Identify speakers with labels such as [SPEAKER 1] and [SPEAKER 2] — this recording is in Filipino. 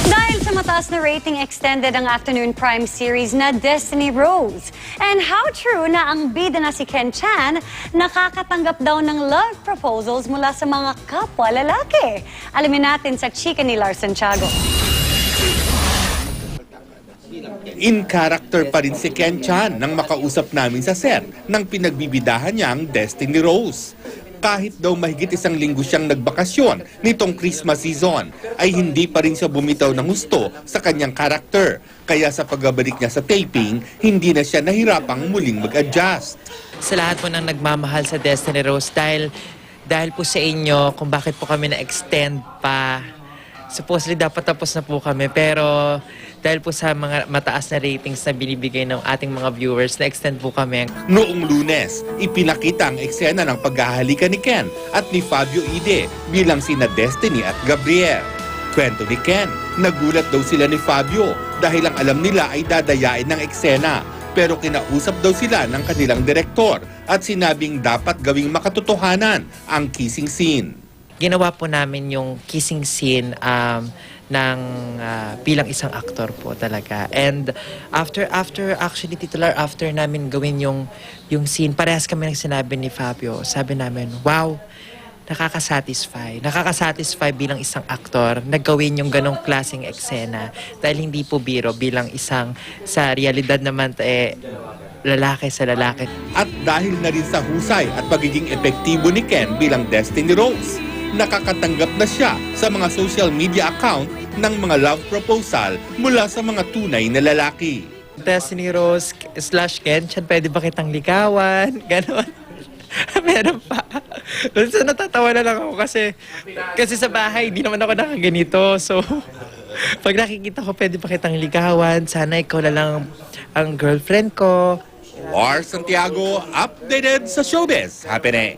[SPEAKER 1] Dahil sa mataas na rating, extended ang afternoon prime series na Destiny Rose. And how true na ang bida na si Ken Chan nakakatanggap daw ng love proposals mula sa mga kapwa lalaki. Alamin natin sa chika ni Lars Santiago.
[SPEAKER 2] In character pa rin si Ken Chan nang makausap namin sa set ng pinagbibidahan niyang Destiny Rose. Kahit daw mahigit isang linggo siyang nagbakasyon nitong Christmas season, ay hindi pa rin siya bumitaw ng gusto sa kanyang karakter. Kaya sa pagbabalik niya sa taping, hindi na siya nahirapang muling mag-adjust.
[SPEAKER 3] Sa lahat po ng nagmamahal sa Destiny Rose, dahil po sa inyo kung bakit po kami na-extend pa. Supposedly dapat tapos na po kami, pero dahil po sa mga mataas na ratings na binibigay ng ating mga viewers, na-extend po kami.
[SPEAKER 2] Noong Lunes, ipinakita ang eksena ng paghahalikan ni Ken at ni Fabio Ide bilang sina Destiny at Gabriel. Kwento ni Ken, nagulat daw sila ni Fabio dahil ang alam nila ay dadayain ng eksena. Pero kinausap daw sila ng kanilang direktor at sinabing dapat gawing makatotohanan ang kissing scene.
[SPEAKER 3] Ginawa po namin yung kissing scene bilang isang aktor po talaga. And after namin gawin yung scene, parehas kami ng sinabi ni Fabio. Sabi namin, wow, nakakasatisfy bilang isang aktor na gawin yung ganong klaseng eksena. Dahil hindi po biro bilang sa realidad naman lalaki sa lalaki.
[SPEAKER 2] At dahil na rin sa husay at pagiging epektibo ni Ken bilang Destiny Rose, nakakatanggap na siya sa mga social media account ng mga love proposal mula sa mga tunay na lalaki.
[SPEAKER 3] Destiny Rose / Ken Chan, pwede ba kitang ligawan? Ganon. Meron pa. So natatawa na lang ako kasi sa bahay, hindi naman ako nakaganito. So, pag nakikita ko, pwede ba kitang ligawan? Sana ikaw na lang ang girlfriend ko.
[SPEAKER 2] Lars Santiago, updated sa showbiz happening.